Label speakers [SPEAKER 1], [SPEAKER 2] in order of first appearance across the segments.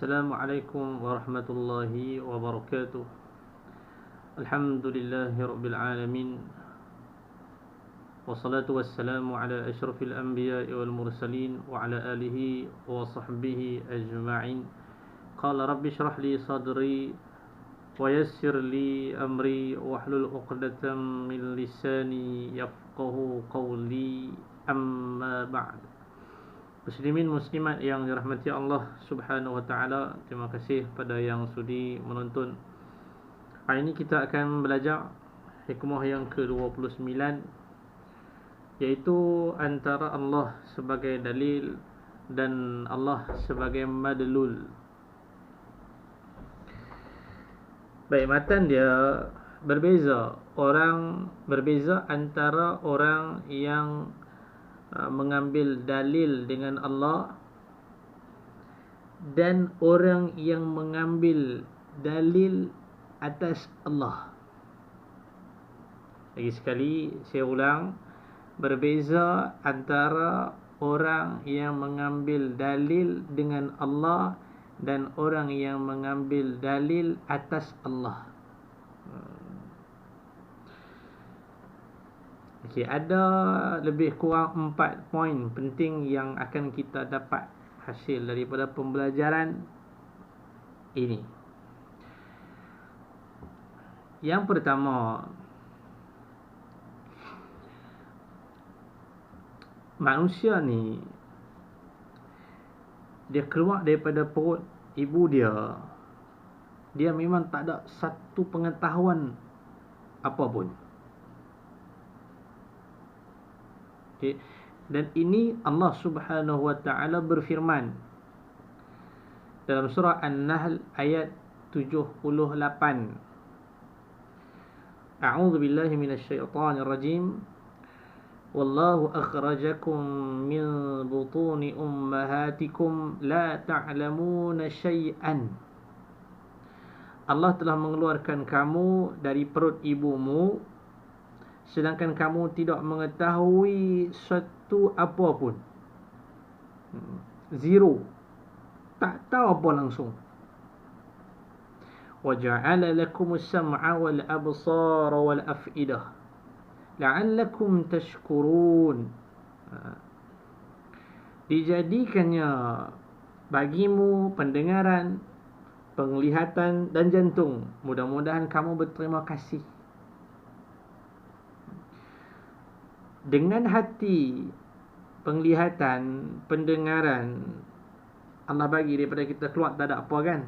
[SPEAKER 1] Assalamualaikum warahmatullahi wabarakatuh. Alhamdulillahi rabbil alamin. Wassalatu wassalamu ala asyrafil anbiya'i wal mursalin wa ala alihi wa sahbihi ajma'in. Qala rabbi shrah li sadri wa yassir li amri wahlul 'uqdatam min lisani yafqahu qawli. Amma ba'd. Muslimin muslimat yang dirahmati Allah Subhanahu wa taala, terima kasih pada yang sudi menonton. Hari ini kita akan belajar hikmah yang ke-29, iaitu antara Allah sebagai dalil dan Allah sebagai madlul. Baik, matan dia berbeza. Orang berbeza antara orang yang mengambil dalil dengan Allah dan orang yang mengambil dalil atas Allah. Lagi sekali saya ulang, berbeza antara orang yang mengambil dalil dengan Allah dan orang yang mengambil dalil atas Allah. Okay, ada lebih kurang 4 poin penting yang akan kita dapat hasil daripada pembelajaran ini. Yang pertama, manusia ni dia keluar daripada perut ibu dia, dia memang tak ada satu pengetahuan apa pun. Okay. Dan ini Allah Subhanahu wa taala berfirman dalam surah An-Nahl ayat 78. A'udzu billahi minasyaitonir rajim. Wallahu akhrajakum min butuni ummahatikum la ta'lamuna syai'an. Allah telah mengeluarkan kamu dari perut ibumu sedangkan kamu tidak mengetahui satu apa pun. Zero. Tak tahu apa langsung. Wa ja'ala lakumus sam'a wal absara wal af'idah la'allakum tashkurun. Dijadikannya bagimu pendengaran, penglihatan dan jantung. Mudah-mudahan kamu berterima kasih. Dengan hati, penglihatan, pendengaran Allah bagi daripada kita keluar tak ada apa kan.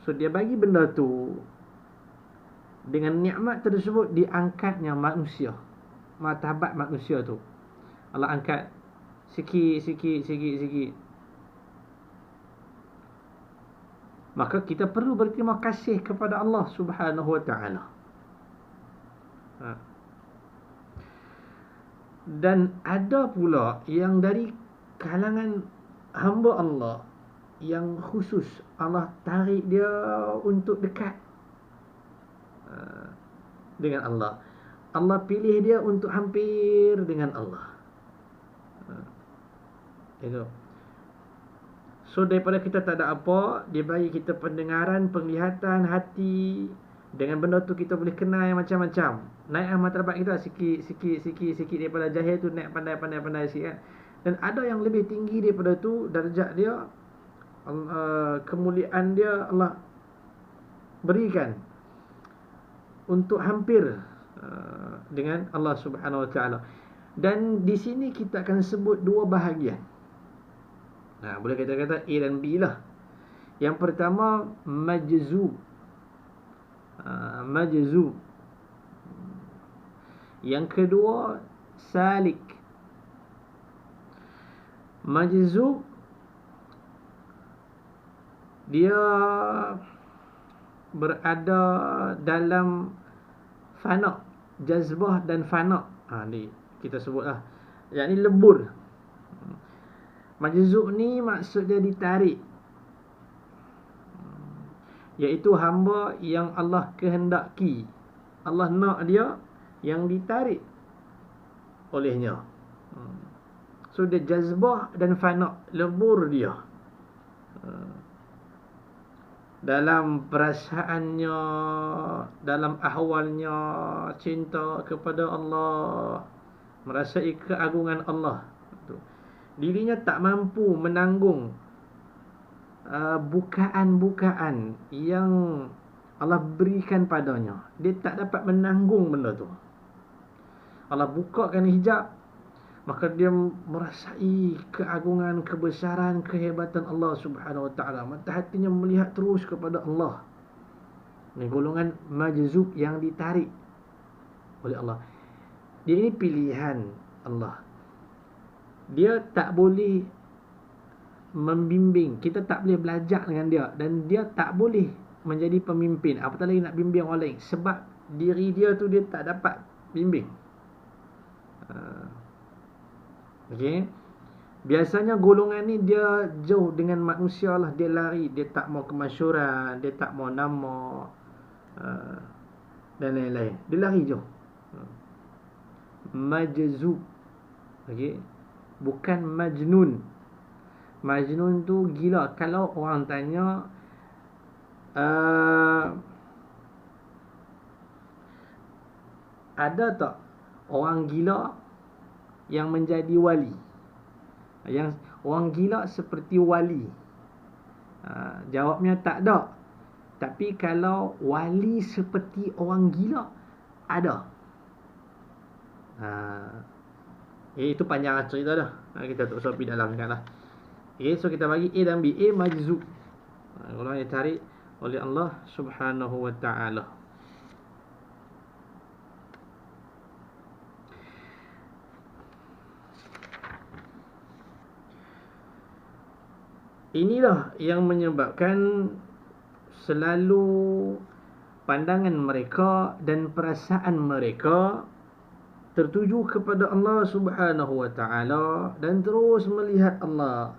[SPEAKER 1] So dia bagi benda tu, dengan nikmat tersebut diangkatnya manusia, martabat manusia tu Allah angkat sikit. Maka kita perlu berterima kasih kepada Allah Subhanahu wa taala. Dan ada pula yang dari kalangan hamba Allah yang khusus Allah tarik dia untuk dekat dengan Allah. Allah pilih dia untuk hampir dengan Allah. Itu. So daripada kita tak ada apa, dia bagi kita pendengaran, penglihatan, hati. Dengan benda tu kita boleh kenal macam-macam. Naik martabat kita sikit daripada jahil tu naik pandai sikit kan. Dan ada yang lebih tinggi daripada tu, darjat dia, kemuliaan dia Allah berikan untuk hampir dengan Allah Subhanahu wa taala. Dan di sini kita akan sebut dua bahagian. Boleh kita kata A dan B lah. Yang pertama majzub. Majzub. Yang kedua salik. Majzub dia berada dalam fana, jazbah dan fana. Ni kita sebutlah, yakni lebur. Majzub ni maksud dia ditarik, iaitu hamba yang Allah kehendaki, Allah nak dia yang ditarik olehnya. So dia jazbah dan fana, lebur dia. dalam perasaannya, dalam ahwalnya cinta kepada Allah, merasai keagungan Allah. Dirinya tak mampu menanggung bukaan-bukaan yang Allah berikan padanya. Dia tak dapat menanggung benda tu. Allah bukakan hijab, maka dia merasai keagungan, kebesaran, kehebatan Allah Subhanahu Wa Taala. Mata hatinya melihat terus kepada Allah. Ini golongan majzub, yang ditarik oleh Allah. Dia ini pilihan Allah. Dia tak boleh membimbing, kita tak boleh belajar dengan dia, dan dia tak boleh menjadi pemimpin, apatah lagi nak bimbing orang lain, sebab diri dia tu dia tak dapat bimbing. Okey. Biasanya golongan ni dia jauh dengan manusia lah, dia lari, dia tak mau kemasyhuran, dia tak mau nama dan lain-lain, dia lari jauh. Majzub. Okey. Bukan majnun. Majnun tu gila. Kalau orang tanya ada tak orang gila yang menjadi wali? Yang orang gila seperti wali? Jawabnya tak ada. Tapi kalau wali seperti orang gila, ada. Itu panjang cerita dah. Kita tak usah pergi dalam sangat lah. So kita bagi A dan B. A majzub, golongan yang ditarik oleh Allah Subhanahu Wa Taala. Inilah yang menyebabkan selalu pandangan mereka dan perasaan mereka tertuju kepada Allah Subhanahu Wa Taala dan terus melihat Allah.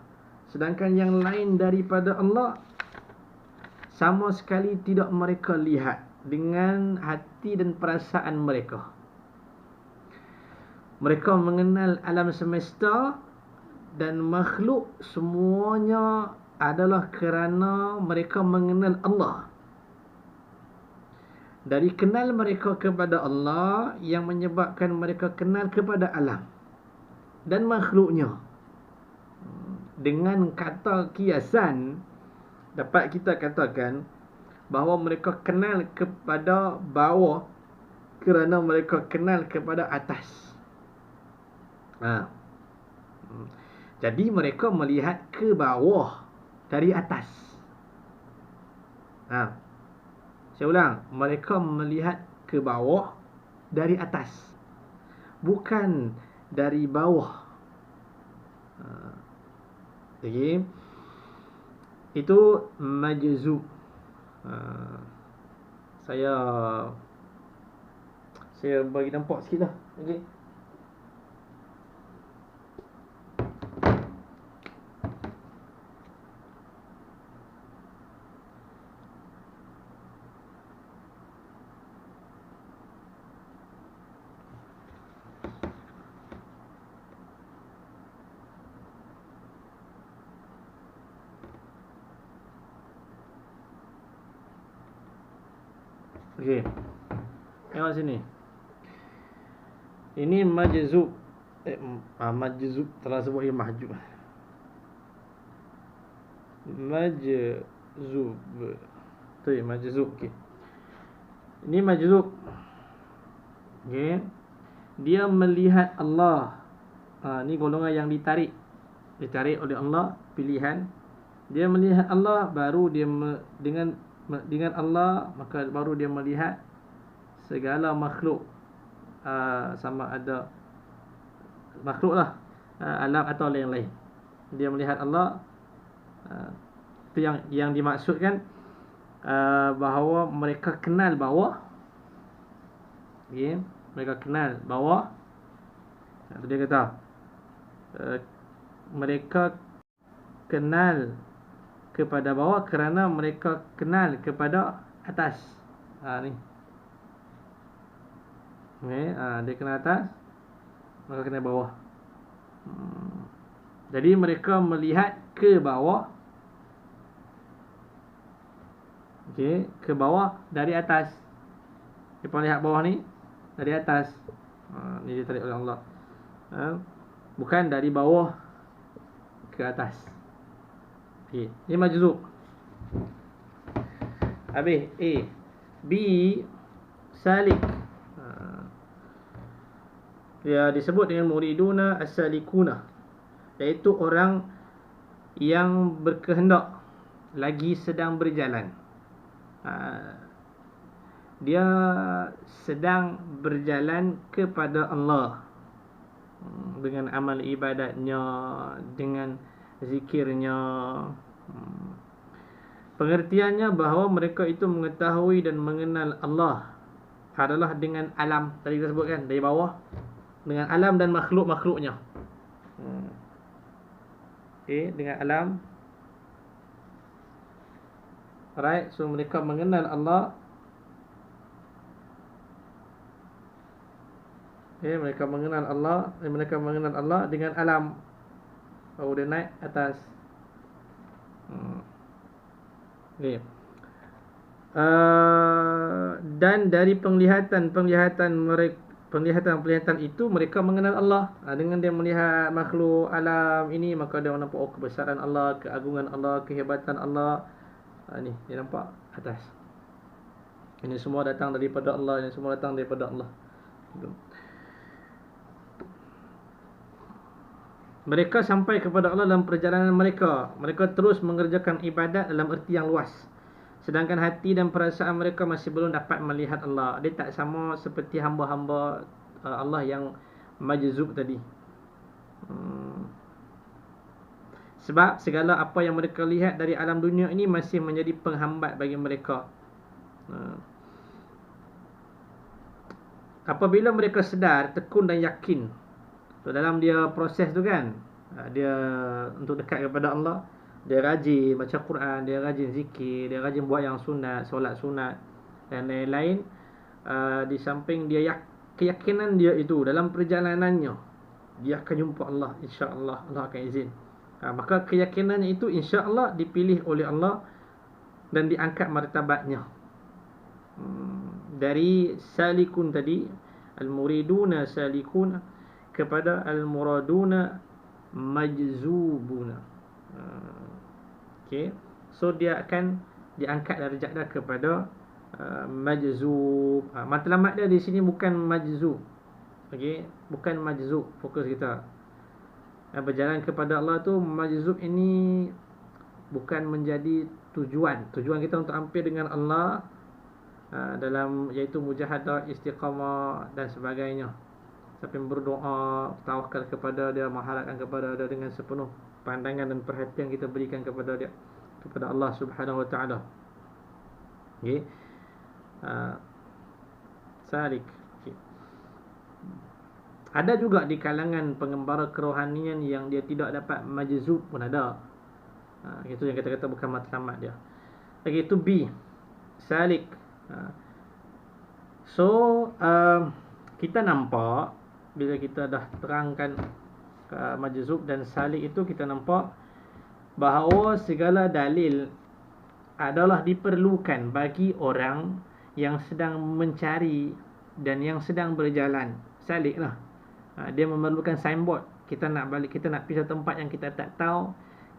[SPEAKER 1] Sedangkan yang lain daripada Allah sama sekali tidak mereka lihat dengan hati dan perasaan mereka. Mereka mengenal alam semesta dan makhluk semuanya adalah kerana mereka mengenal Allah. Dari kenal mereka kepada Allah yang menyebabkan mereka kenal kepada alam dan makhluknya. Dengan kata kiasan, dapat kita katakan bahawa mereka kenal kepada bawah kerana mereka kenal kepada atas. Jadi mereka melihat ke bawah dari atas. Saya ulang, mereka melihat ke bawah dari atas, bukan dari bawah. Okay. Itu majzub. Saya bagi nampak sikit lah. Okay. Okey. Tengok sini. Ini majzub. Majzub, telah sebut ini mahjub. Majzub. Tu majzub. Okey. Ini majzub. Okey. Dia melihat Allah. Ni golongan yang ditarik. Ditarik oleh Allah, pilihan. Dia melihat Allah, baru dia dengan Allah, maka baru dia melihat segala makhluk, sama ada makhluk lah, alam atau lain-lain. Dia melihat Allah. Itu yang dimaksudkan, bahawa mereka kenal bawah. Okay? Mereka kenal bawah. Itu dia kata, mereka kenal kepada bawah kerana mereka kenal kepada atas. Ni. Okay, dia kenal atas, maka kenal bawah. Jadi mereka melihat ke bawah Okey, ke bawah dari atas. Kita lihat bawah ni dari atas. Ni ditarik oleh Allah. Bukan dari bawah ke atas. Okey, ni majzub. Habis A. B, salik. Dia disebut dengan muriduna as-salikuna, iaitu orang yang berkehendak, lagi sedang berjalan. Dia sedang berjalan kepada Allah dengan amal ibadatnya, dengan zikirnya. Pengertiannya bahawa mereka itu mengetahui dan mengenal Allah adalah dengan alam. Tadi kita sebutkan dari bawah, dengan alam dan makhluk-makhluknya. Okay, dengan alam. Alright, so mereka mengenal Allah. Okay, mereka mengenal Allah dengan alam. Baru dia naik atas. Okay. Dan dari penglihatan itu mereka mengenal Allah. Dengan dia melihat makhluk alam ini, maka dia nampak kebesaran Allah, keagungan Allah, kehebatan Allah. Ni dia nampak atas. Ini semua datang daripada Allah, ini semua datang daripada Allah. Mereka sampai kepada Allah dalam perjalanan mereka. Mereka terus mengerjakan ibadat dalam erti yang luas. Sedangkan hati dan perasaan mereka masih belum dapat melihat Allah. Dia tak sama seperti hamba-hamba Allah yang majzub tadi. Sebab segala apa yang mereka lihat dari alam dunia ini masih menjadi penghambat bagi mereka. Apabila mereka sedar, tekun dan yakin, so, dalam dia proses tu kan, dia untuk dekat kepada Allah, dia rajin baca Quran, dia rajin zikir, dia rajin buat yang sunat, solat sunat dan lain-lain. Di samping dia keyakinan dia itu dalam perjalanannya, dia akan jumpa Allah, insya-Allah Allah akan izin. Maka keyakinannya itu insya-Allah dipilih oleh Allah dan diangkat martabatnya. Dari salikun tadi, al-muriduna salikuna, kepada al-muraduna majzubuna. Okay, so dia akan diangkat darjat dia kepada majzub. Matlamat dia di sini bukan majzub. Okey, bukan majzub, fokus kita. Berjalan kepada Allah tu, majzub ini bukan menjadi tujuan. Tujuan kita untuk hampir dengan Allah dalam iaitu mujahadah, istiqamah dan sebagainya. Sampai berdoa, tawakal kepada dia, mengharapkan kepada dia dengan sepenuh pandangan dan perhatian kita berikan kepada dia, kepada Allah Subhanahu Wa Taala. Okey. Salik. Okay. Ada juga di kalangan pengembara kerohanian yang dia tidak dapat majzub pun ada. Itu yang kita kata bukan matlamat dia. Lagi itu B, salik. So kita nampak bila kita dah terangkan majzub dan salik itu, kita nampak bahawa segala dalil adalah diperlukan bagi orang yang sedang mencari dan yang sedang berjalan. Salik lah. Dia memerlukan signboard. Kita nak balik, kita nak pergi satu tempat yang kita tak tahu,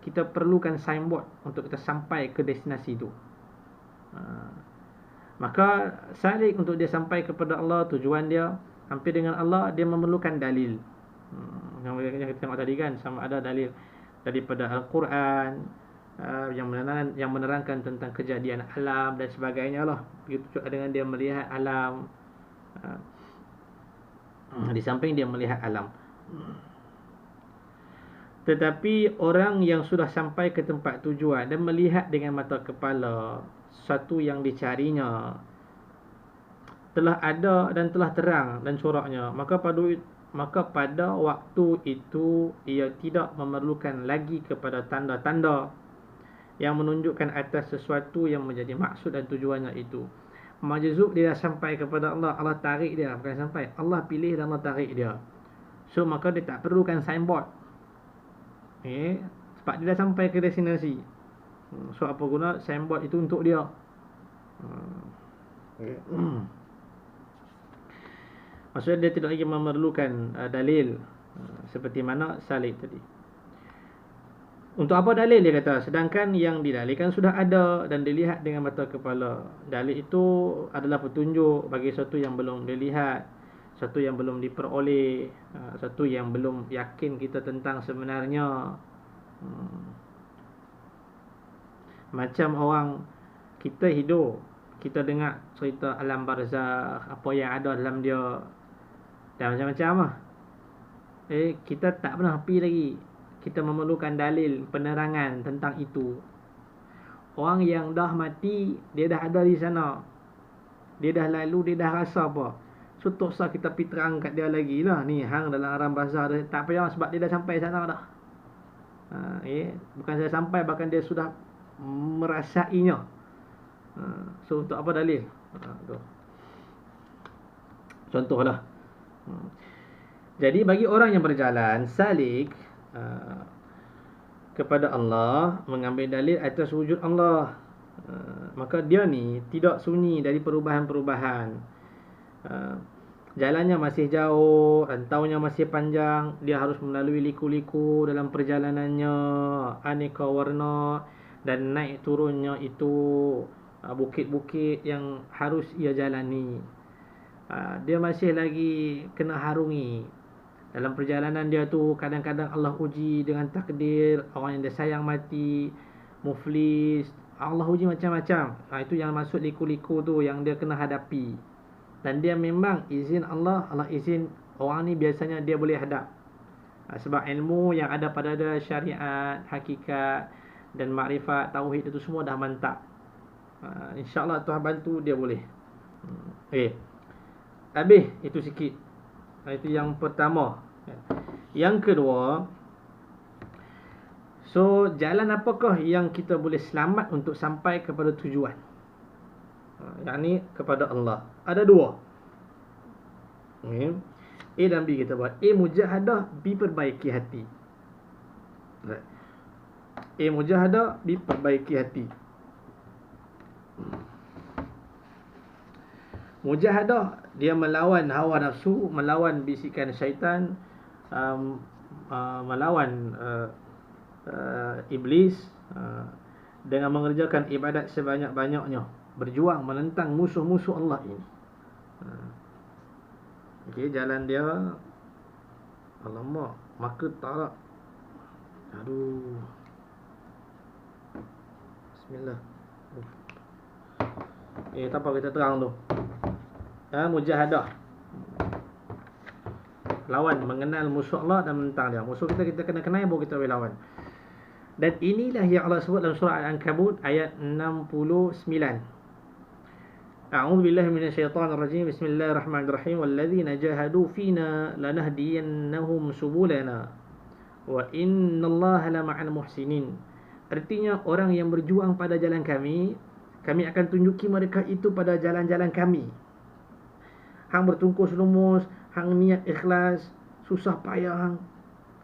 [SPEAKER 1] kita perlukan signboard untuk kita sampai ke destinasi itu. Maka salik untuk dia sampai kepada Allah, tujuan dia hampir dengan Allah, dia memerlukan dalil. Yang kita tengok tadi kan, sama ada dalil daripada Al-Quran yang menerangkan tentang kejadian alam dan sebagainya lah. Begitu juga dengan dia melihat alam. Di samping dia melihat alam, tetapi orang yang sudah sampai ke tempat tujuan dan melihat dengan mata kepala sesuatu yang dicarinya telah ada dan telah terang dan coraknya, maka pada waktu itu ia tidak memerlukan lagi kepada tanda-tanda yang menunjukkan atas sesuatu yang menjadi maksud dan tujuannya itu. Majzub dia dah sampai kepada Allah, Allah tarik dia, bukan sampai, Allah pilih dan Allah tarik dia. So maka dia tak perlukan signboard. Sebab dia dah sampai ke destinasi. So apa guna signboard itu untuk dia? Okay. Maksudnya dia tidak lagi memerlukan dalil seperti mana salik tadi. Untuk apa dalil, dia kata, sedangkan yang didalilkan sudah ada dan dilihat dengan mata kepala. Dalil itu adalah petunjuk bagi sesuatu yang belum dilihat, sesuatu yang belum diperoleh, sesuatu yang belum yakin kita tentang sebenarnya. Macam orang, kita hidup, kita dengar cerita alam barzakh, apa yang ada dalam dia, dan macam-macam lah. Kita tak pernah pergi lagi. Kita memerlukan dalil, penerangan tentang itu. Orang yang dah mati, dia dah ada di sana, dia dah lalu, dia dah rasa apa. So tak usah kita pergi terang kat dia lagi lah, ni hang dalam alam barzakh, tak payah, sebab dia dah sampai sana dah. Bukan saya sampai, bahkan dia sudah merasainya. So untuk apa dalil? Contohlah. Jadi bagi orang yang berjalan salik kepada Allah, mengambil dalil atas wujud Allah, maka dia ni tidak sunyi dari perubahan-perubahan. Jalannya masih jauh, rantaunya masih panjang, dia harus melalui liku-liku dalam perjalanannya, aneka warna, dan naik turunnya itu bukit-bukit yang harus ia jalani. Dia masih lagi kena harungi. Dalam perjalanan dia tu, kadang-kadang Allah uji dengan takdir, orang yang dia sayang mati, muflis, Allah uji macam-macam. Itu yang masuk liku-liku tu, yang dia kena hadapi. Dan dia memang izin Allah, Allah izin orang ni biasanya dia boleh hadap. Sebab ilmu yang ada pada dia, syariat, hakikat dan makrifat, tauhid itu semua dah mantap. InsyaAllah Tuhan bantu dia boleh. Habis itu sikit. Itu yang pertama. Yang kedua, so jalan apakah yang kita boleh selamat untuk sampai kepada tujuan? Yang ni kepada Allah. Ada dua. A dan B kita buat. A mujahadah, B perbaiki hati. A mujahadah, B perbaiki hati. Mujahadah, dia melawan hawa nafsu, melawan bisikan syaitan, melawan iblis, dengan mengerjakan ibadat sebanyak-banyaknya, berjuang menentang musuh-musuh Allah ini. Okey, jalan dia, alamak, maka tarak. Aduh. Bismillah. Tak apa, kita terang tu. Mujahadah, lawan, mengenal musuh Allah dan menentang dia. Musuh kita kena kenal, baru kita boleh lawan. Dan inilah yang Allah sebut dalam surah Al-Ankabut ayat 69. A'udzu billahi minasyaitonir rajim. Bismillahirrahmanirrahim. Walladzina jahadu fina lanahdiyannahum subulana wa innallaha lama'al muhsinin. Artinya, orang yang berjuang pada jalan kami, kami akan tunjuki mereka itu pada jalan-jalan kami. Hang bertungkus lumus, hang niat ikhlas, susah payah hang,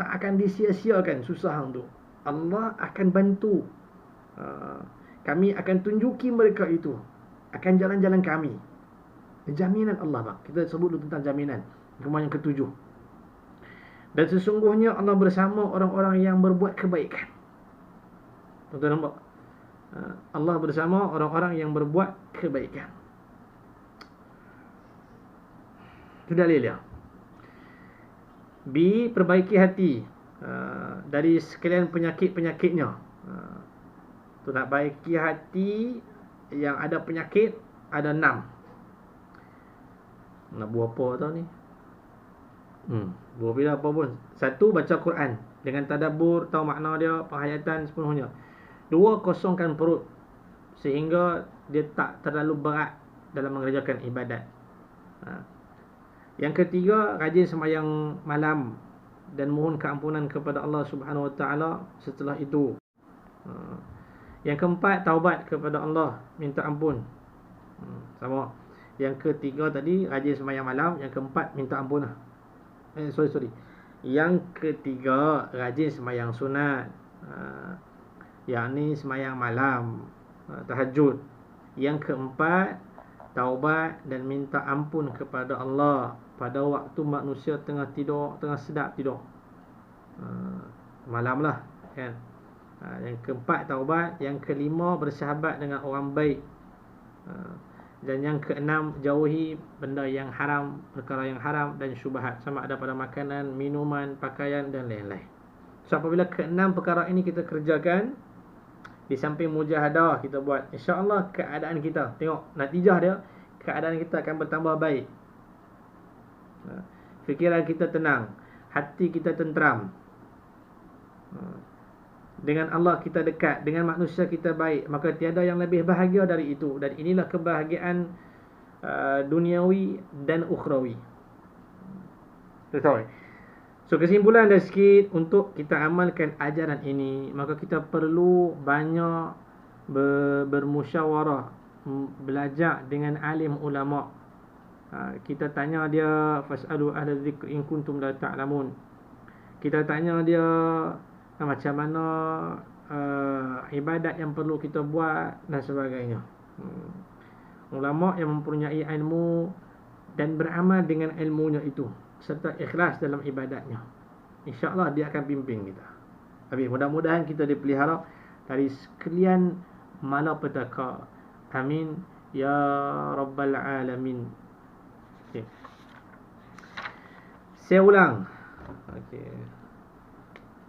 [SPEAKER 1] tak akan disia-siakan susah hang tu. Allah akan bantu. Kami akan tunjuki mereka itu akan jalan-jalan kami. Jaminan Allah, Pak. Kita sebut dulu tentang jaminan. Kemana yang ketujuh. Dan sesungguhnya Allah bersama orang-orang yang berbuat kebaikan. Tuan-tuan nampak? Allah bersama orang-orang yang berbuat kebaikan. Itu dalil dia. B, perbaiki hati dari sekalian penyakit-penyakitnya. Tu nak baiki hati yang ada penyakit, ada 6. Nak buat apa tau ni? Buat bila apa pun. 1, baca Quran dengan tadabbur, tahu makna dia, penghayatan sepenuhnya. 2, kosongkan perut sehingga dia tak terlalu berat dalam mengerjakan ibadat. Yang ketiga, rajin sembahyang malam dan mohon keampunan kepada Allah Subhanahu Wa Taala setelah itu. Yang keempat, taubat kepada Allah, minta ampun. Sama. Yang ketiga tadi, rajin sembahyang malam. Yang keempat, minta ampun lah. Sorry. Yang ketiga, rajin sembahyang sunat. Yang ni sembahyang malam, tahajud. Yang keempat, taubat dan minta ampun kepada Allah pada waktu manusia tengah tidur, tengah sedap tidur, malam lah kan. Yang keempat, taubat. Yang kelima, bersahabat dengan orang baik. Dan yang keenam, jauhi benda yang haram, perkara yang haram dan syubhat, sama ada pada makanan, minuman, pakaian dan lain-lain. So apabila keenam perkara ini kita kerjakan, di samping mujahadah kita buat, insya-Allah keadaan kita, tengok natijah dia, keadaan kita akan bertambah baik. Fikiran kita tenang, hati kita tenteram, dengan Allah kita dekat, dengan manusia kita baik, maka tiada yang lebih bahagia dari itu. Dan inilah kebahagiaan duniawi dan ukhrawi. So kesimpulan dah sikit, untuk kita amalkan ajaran ini, maka kita perlu banyak bermusyawarah, belajar dengan alim ulama. Kita tanya dia, fas'alu ahla dzikr in kuntum la ta'lamun. Kita tanya dia macam mana ibadat yang perlu kita buat dan sebagainya. Ulama yang mempunyai ilmu dan beramal dengan ilmunya itu, serta ikhlas dalam ibadatnya, insya-Allah dia akan pimpin kita. Tapi mudah-mudahan kita dipelihara dari sekalian malapetaka. Amin ya rabbal alamin. Okay. Saya ulang. Okey.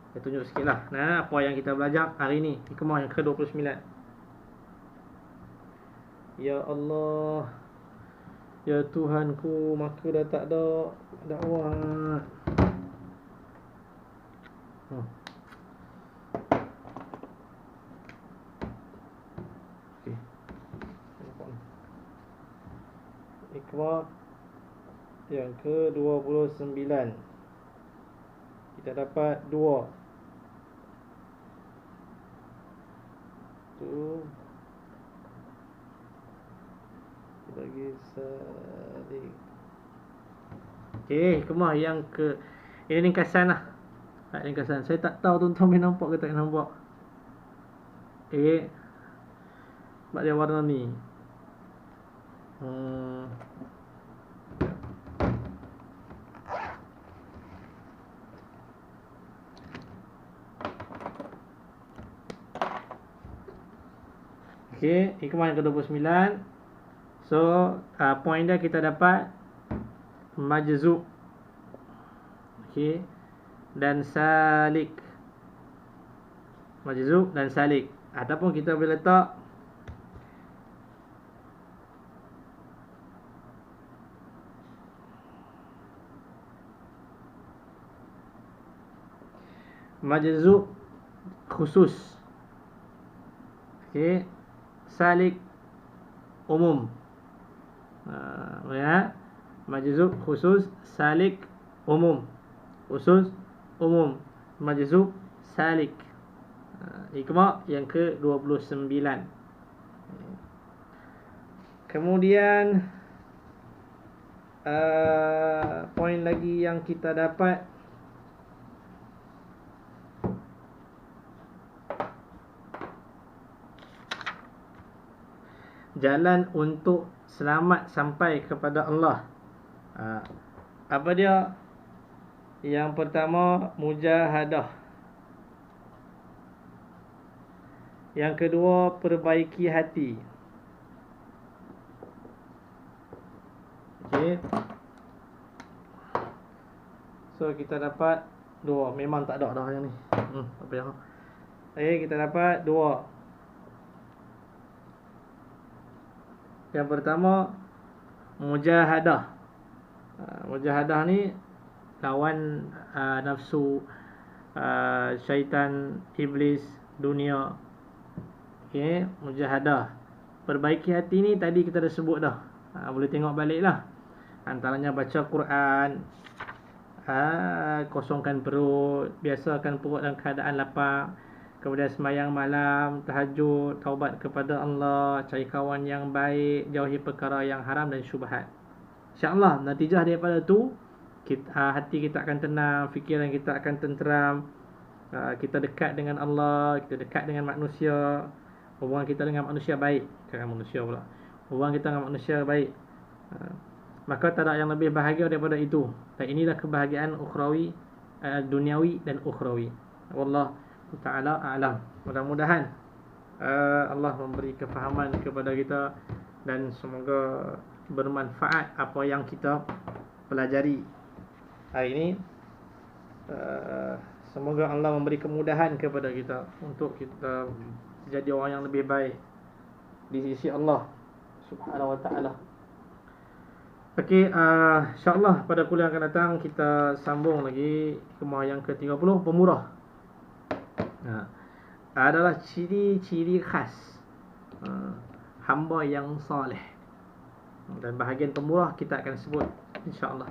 [SPEAKER 1] Saya tunjuk sikitlah. Nah, apa yang kita belajar hari ni, hikmah yang ke-29. Ya Allah, ya Tuhanku, maka dah tak ada dakwah. Okey. Hikmah yang ke-29. Kita dapat 2. Tu bagi salik. Okey, hikmah yang ke, ini ringkasan lah. Ringkasan. Saya tak tahu tuan-tuan boleh nampak ke tak nampak. Okey. Sebab dia warna ni. Okey, hikmah yang ke-29. So, point dia kita dapat majzub, okey, dan salik. Majzub dan salik. Ataupun kita boleh letak majzub khusus, okey, salik umum. Ya, majzub khusus, salik umum. Khusus, umum, majzub, salik. Hikmah yang ke-29. Kemudian poin lagi yang kita dapat, jalan untuk selamat sampai kepada Allah. Apa dia? Yang pertama, mujahadah. Yang kedua, perbaiki hati. Okey. So kita dapat 2. Memang tak ada dah yang ni. Apa yang? Okey, kita dapat 2. Yang pertama, mujahadah. Mujahadah ni lawan nafsu, syaitan, iblis, dunia. Okey, mujahadah. Perbaiki hati ni tadi kita dah sebut dah. Boleh tengok balik lah. Antaranya baca Quran, kosongkan perut, biasakan perut dalam keadaan lapar. Kemudian sembahyang malam, tahajud, taubat kepada Allah, cari kawan yang baik, jauhi perkara yang haram dan syubhat. InsyaAllah natijah daripada tu, hati kita akan tenang, fikiran kita akan tenteram, kita dekat dengan Allah, kita dekat dengan manusia, hubungan kita dengan manusia baik, dengan manusia pula, hubungan kita dengan manusia baik, maka tak ada yang lebih bahagia daripada itu. Dan inilah kebahagiaan ukhrawi, duniawi dan ukhrawi. Wallahu ta'ala a'lam. Mudah-mudahan Allah memberi kefahaman kepada kita dan semoga bermanfaat apa yang kita pelajari hari ini. Semoga Allah memberi kemudahan kepada kita untuk kita jadi orang yang lebih baik di sisi Allah Subhanahu wa ta'ala. Okey, insya-Allah pada kuliah akan datang kita sambung lagi kemah yang ke-30, pemurah. Adalah ciri-ciri khas hamba yang soleh. Dan bahagian pemurah kita akan sebut insya-Allah.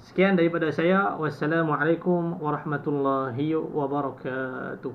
[SPEAKER 1] Sekian daripada saya. Wassalamualaikum warahmatullahi wabarakatuh.